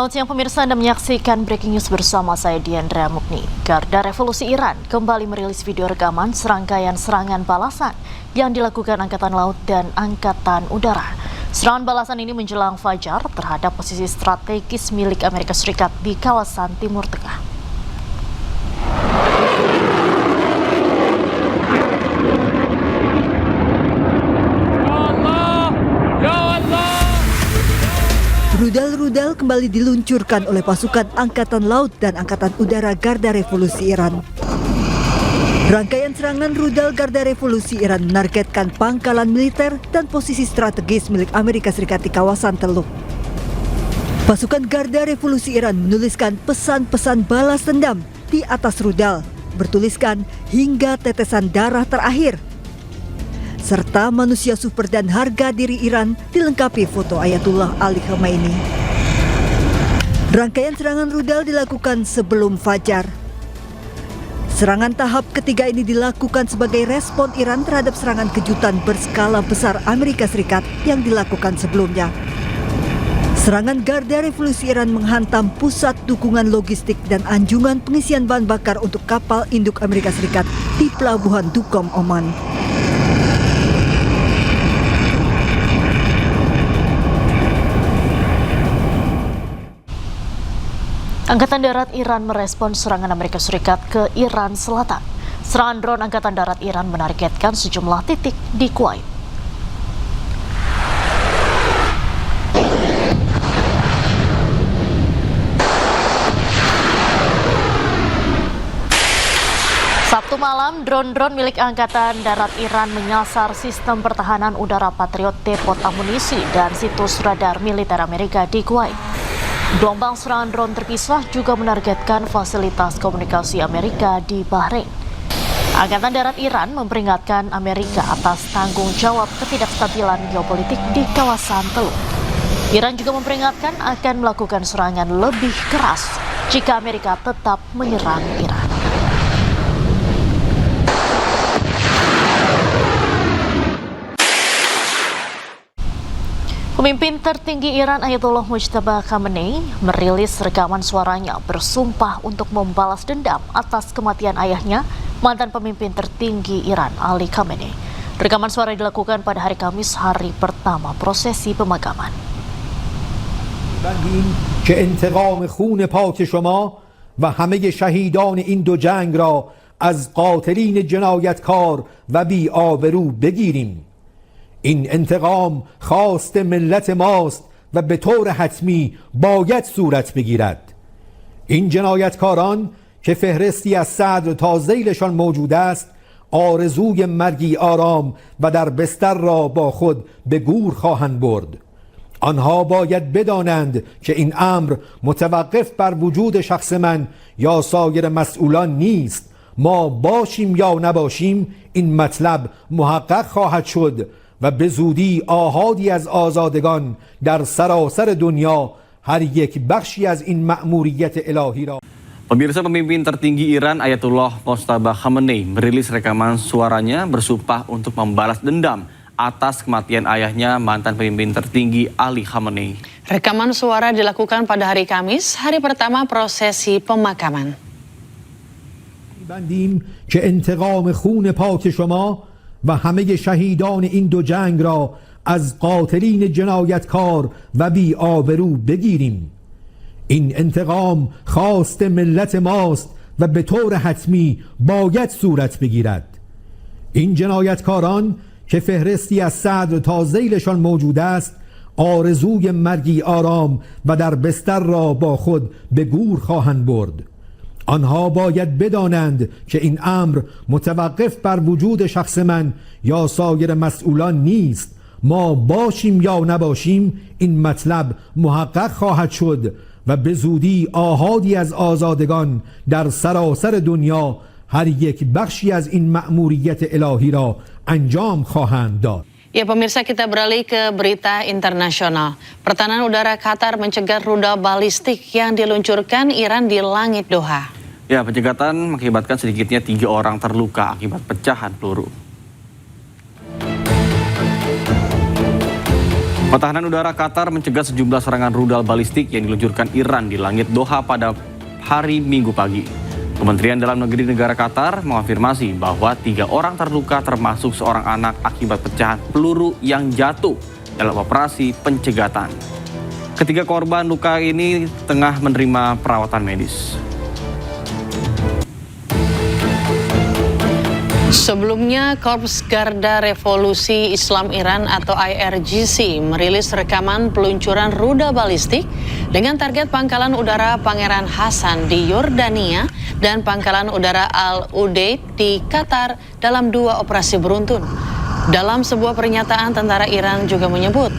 Selamat siang pemirsa, Anda menyaksikan Breaking News bersama saya Diandra Mukni. Garda Revolusi Iran kembali merilis video rekaman serangkaian serangan balasan yang dilakukan Angkatan Laut dan Angkatan Udara. Serangan balasan ini menjelang fajar terhadap posisi strategis milik Amerika Serikat di kawasan Timur Tengah. Rudal-rudal kembali diluncurkan oleh pasukan Angkatan Laut dan Angkatan Udara Garda Revolusi Iran. Rangkaian serangan rudal Garda Revolusi Iran menargetkan pangkalan militer dan posisi strategis milik Amerika Serikat di kawasan Teluk. Pasukan Garda Revolusi Iran menuliskan pesan-pesan balas dendam di atas rudal, bertuliskan hingga tetesan darah terakhir. Serta manusia super dan harga diri Iran dilengkapi foto Ayatullah Ali Khamenei. Rangkaian serangan rudal dilakukan sebelum fajar. Serangan tahap ketiga ini dilakukan sebagai respon Iran terhadap serangan kejutan berskala besar Amerika Serikat yang dilakukan sebelumnya. Serangan Garda Revolusi Iran menghantam pusat dukungan logistik dan anjungan pengisian bahan bakar untuk kapal induk Amerika Serikat di Pelabuhan Duqm, Oman. Angkatan Darat Iran merespon serangan Amerika Serikat ke Iran Selatan. Serangan drone Angkatan Darat Iran menargetkan sejumlah titik di Kuwait. Sabtu malam, drone-drone milik Angkatan Darat Iran menyasar sistem pertahanan udara Patriot, depot amunisi, dan situs radar militer Amerika di Kuwait. Gelombang serangan drone terpisah juga menargetkan fasilitas komunikasi Amerika di Bahrain. Angkatan Darat Iran memperingatkan Amerika atas tanggung jawab ketidakstabilan geopolitik di kawasan Teluk. Iran juga memperingatkan akan melakukan serangan lebih keras jika Amerika tetap menyerang Iran. Pemimpin tertinggi Iran Ayatollah Mojtaba Khamenei merilis rekaman suaranya bersumpah untuk membalas dendam atas kematian ayahnya, mantan pemimpin tertinggi Iran Ali Khamenei. Rekaman suara dilakukan pada hari Kamis, hari pertama prosesi pemakaman. که انتقام خون پاک شما و همه شهیدان این دو جنگ را از قاتلین جنایتکار و بی‌آبرو بگیریم. این انتقام خواست ملت ماست و به طور حتمی باید صورت بگیرد. این جنایتکاران که فهرستی از صدر تا ذیلشان موجود است، آرزوی مرگی آرام و در بستر را با خود به گور خواهند برد. آنها باید بدانند که این امر متوقف بر وجود شخص من یا سایر مسئولان نیست. ما باشیم یا نباشیم این مطلب محقق خواهد شد و به زودی آحادی از آزادگان در سراسر دنیا هر یک بخشی از این مأموریت الهی را. Pemirsa, pemimpin tertinggi Iran Ayatollah Mojtaba Khamenei merilis rekaman suaranya bersumpah untuk membalas dendam atas kematian ayahnya, mantan pemimpin tertinggi Ali Khamenei. Rekaman suara dilakukan pada hari Kamis, hari pertama prosesi pemakaman. بندیم که انتقام خون پاک شما و همه شهیدان این دو جنگ را از قاتلین جنایتکار و بی‌آبرو بگیریم. این انتقام خواست ملت ماست و به طور حتمی باید صورت بگیرد. این جنایتکاران که فهرستی از صدر تا ذیلشان موجود است، آرزوی مرگی آرام و در بستر را با خود به گور خواهند برد. آنها باید بدانند که این امر متوقف بر وجود شخص من یا سایر مسئولان نیست. ما باشیم یا نباشیم این مطلب محقق خواهد شد و به زودی آحادی از آزادگان در سراسر دنیا هر یک بخشی از این مأموریت الهی را انجام خواهند داد. Ya pemirsa, kita beralih ke berita internasional. Pertahanan udara Qatar mencegah rudal balistik yang diluncurkan Iran di langit Doha. Ya, pencegatan mengakibatkan sedikitnya 3 orang terluka akibat pecahan peluru. Pertahanan udara Qatar mencegah sejumlah serangan rudal balistik yang diluncurkan Iran di langit Doha pada hari Minggu pagi. Kementerian Dalam Negeri negara Qatar mengonfirmasi bahwa 3 orang terluka termasuk seorang anak akibat pecahan peluru yang jatuh dalam operasi pencegatan. Ketiga korban luka ini tengah menerima perawatan medis. Sebelumnya, Korps Garda Revolusi Islam Iran atau IRGC merilis rekaman peluncuran rudal balistik dengan target Pangkalan Udara Pangeran Hasan di Yordania dan Pangkalan Udara Al-Udeid di Qatar dalam 2 operasi beruntun. Dalam sebuah pernyataan, tentara Iran juga menyebut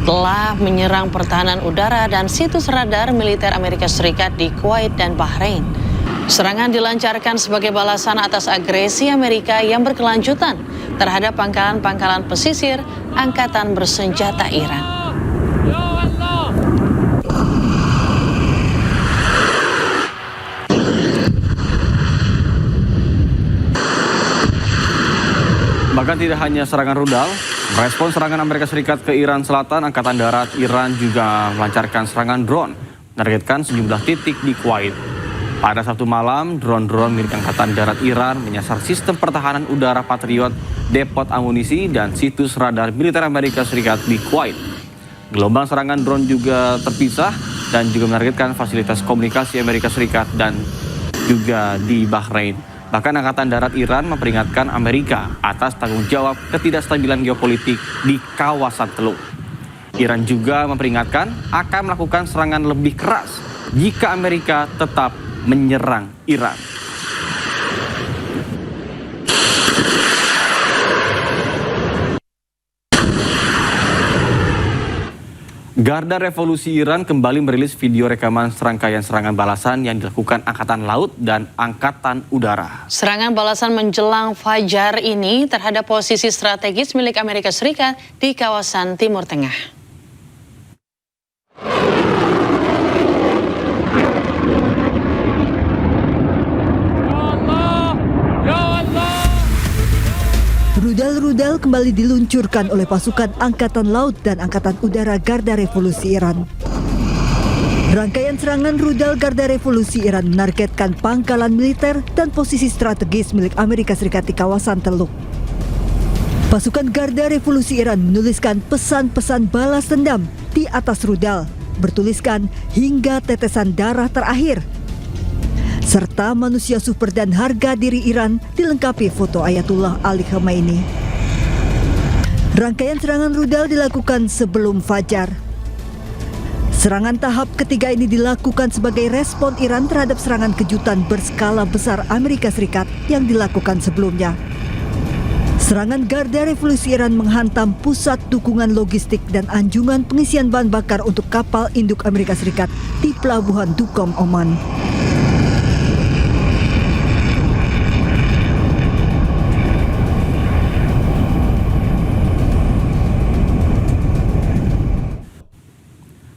telah menyerang pertahanan udara dan situs radar militer Amerika Serikat di Kuwait dan Bahrain. Serangan dilancarkan sebagai balasan atas agresi Amerika yang berkelanjutan terhadap pangkalan-pangkalan pesisir Angkatan Bersenjata Iran. Bahkan tidak hanya serangan rudal, merespons serangan Amerika Serikat ke Iran Selatan, Angkatan Darat Iran juga melancarkan serangan drone, menargetkan sejumlah titik di Kuwait. Pada Sabtu malam, drone-drone milik Angkatan Darat Iran menyasar sistem pertahanan udara Patriot, depot amunisi, dan situs radar militer Amerika Serikat di Kuwait. Gelombang serangan drone juga terpisah dan juga menargetkan fasilitas komunikasi Amerika Serikat dan juga di Bahrain. Bahkan Angkatan Darat Iran memperingatkan Amerika atas tanggung jawab ketidakstabilan geopolitik di kawasan Teluk. Iran juga memperingatkan akan melakukan serangan lebih keras jika Amerika tetap menyerang Iran. Garda Revolusi Iran kembali merilis video rekaman serangkaian serangan balasan yang dilakukan Angkatan Laut dan Angkatan Udara. Serangan balasan menjelang fajar ini terhadap posisi strategis milik Amerika Serikat di kawasan Timur Tengah. Rudal-rudal kembali diluncurkan oleh pasukan Angkatan Laut dan Angkatan Udara Garda Revolusi Iran. Rangkaian serangan rudal Garda Revolusi Iran menargetkan pangkalan militer dan posisi strategis milik Amerika Serikat di kawasan Teluk. Pasukan Garda Revolusi Iran menuliskan pesan-pesan balas dendam di atas rudal, bertuliskan hingga tetesan darah terakhir. Serta manusia super dan harga diri Iran dilengkapi foto Ayatullah Ali Khamenei. Rangkaian serangan rudal dilakukan sebelum fajar. Serangan tahap ketiga ini dilakukan sebagai respon Iran terhadap serangan kejutan berskala besar Amerika Serikat yang dilakukan sebelumnya. Serangan Garda Revolusi Iran menghantam pusat dukungan logistik dan anjungan pengisian bahan bakar untuk kapal induk Amerika Serikat di Pelabuhan Duqm, Oman.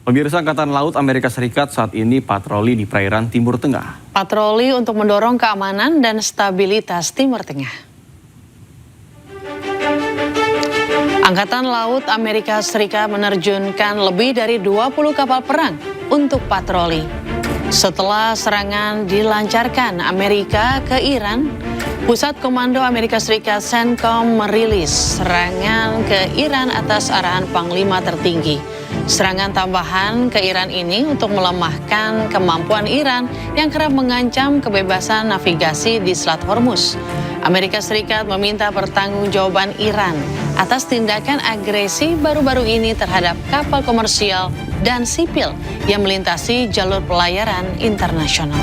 Pemirsa, Angkatan Laut Amerika Serikat saat ini patroli di perairan Timur Tengah. Patroli untuk mendorong keamanan dan stabilitas Timur Tengah. Angkatan Laut Amerika Serikat menerjunkan lebih dari 20 kapal perang untuk patroli. Setelah serangan dilancarkan Amerika ke Iran, Pusat Komando Amerika Serikat CENTCOM merilis serangan ke Iran atas arahan Panglima tertinggi. Serangan tambahan ke Iran ini untuk melemahkan kemampuan Iran yang kerap mengancam kebebasan navigasi di Selat Hormuz. Amerika Serikat meminta pertanggungjawaban Iran atas tindakan agresi baru-baru ini terhadap kapal komersial dan sipil yang melintasi jalur pelayaran internasional.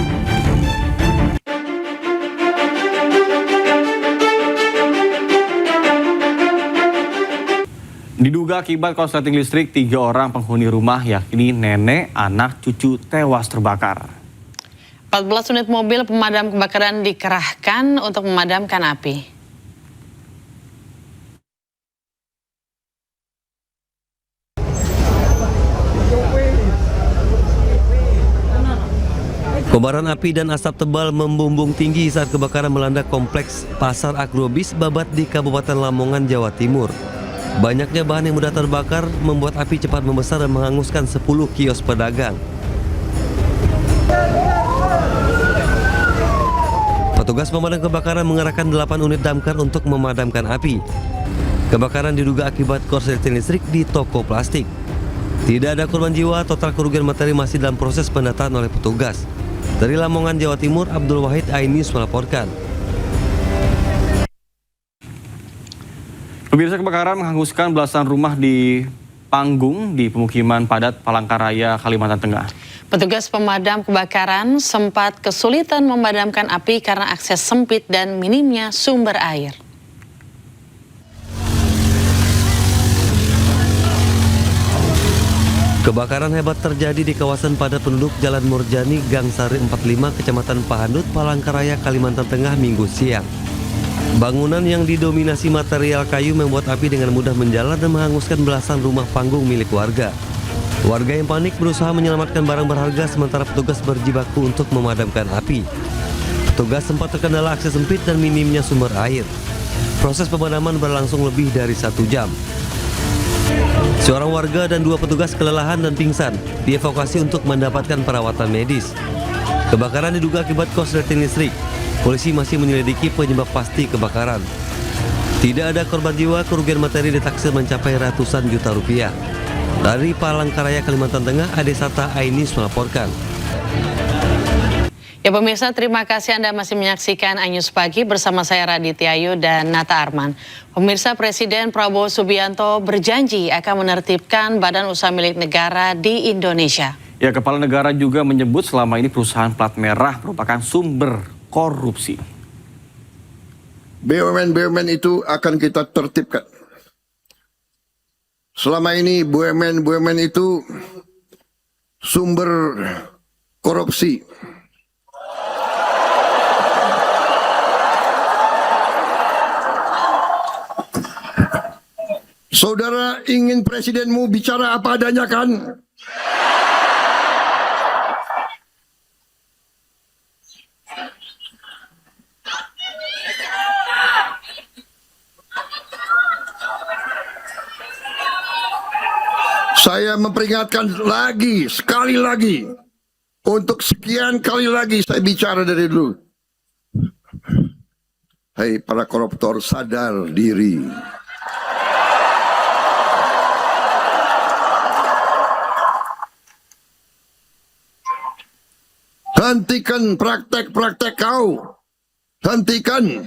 Diduga akibat korsleting listrik, 3 orang penghuni rumah yakni nenek, anak, cucu tewas terbakar. 14 unit mobil pemadam kebakaran dikerahkan untuk memadamkan api. Kobaran api dan asap tebal membumbung tinggi saat kebakaran melanda kompleks Pasar Agrobis Babat di Kabupaten Lamongan, Jawa Timur. Banyaknya bahan yang mudah terbakar membuat api cepat membesar dan menghanguskan 10 kios pedagang. Petugas pemadam kebakaran mengerahkan 8 unit damkar untuk memadamkan api. Kebakaran diduga akibat korsleting listrik di toko plastik. Tidak ada korban jiwa, total kerugian materi masih dalam proses pendataan oleh petugas. Dari Lamongan, Jawa Timur, Abdul Wahid, iNews melaporkan. Pemirsa, kebakaran menghanguskan belasan rumah di Panggung di pemukiman padat Palangkaraya, Kalimantan Tengah. Petugas pemadam kebakaran sempat kesulitan memadamkan api karena akses sempit dan minimnya sumber air. Kebakaran hebat terjadi di kawasan padat penduduk Jalan Murjani, Gang Sari 45, Kecamatan Pahandut, Palangkaraya, Kalimantan Tengah, Minggu siang. Bangunan yang didominasi material kayu membuat api dengan mudah menjalar dan menghanguskan belasan rumah panggung milik warga. Warga yang panik berusaha menyelamatkan barang berharga sementara petugas berjibaku untuk memadamkan api. Petugas sempat terkendala akses sempit dan minimnya sumber air. Proses pemadaman berlangsung lebih dari 1 jam. Seorang warga dan 2 petugas kelelahan dan pingsan dievakuasi untuk mendapatkan perawatan medis. Kebakaran diduga akibat korsleting listrik. Polisi masih menyelidiki penyebab pasti kebakaran. Tidak ada korban jiwa, kerugian materi ditaksir mencapai ratusan juta rupiah. Dari Palangkaraya, Kalimantan Tengah, Ade Sata, iNews melaporkan. Ya pemirsa, terima kasih Anda masih menyaksikan iNews Pagi bersama saya Raditya Ayu dan Nata Arman. Pemirsa, Presiden Prabowo Subianto berjanji akan menertibkan badan usaha milik negara di Indonesia. Ya, Kepala Negara juga menyebut selama ini perusahaan plat merah merupakan sumber korupsi. BUMN itu akan kita tertibkan. Selama ini BUMN itu sumber korupsi. Saudara ingin presidenmu bicara apa adanya kan? Saya memperingatkan lagi, sekali lagi, untuk sekian kali lagi saya bicara dari dulu. Hai para koruptor, sadar diri. Hentikan praktek-praktek kau. Hentikan.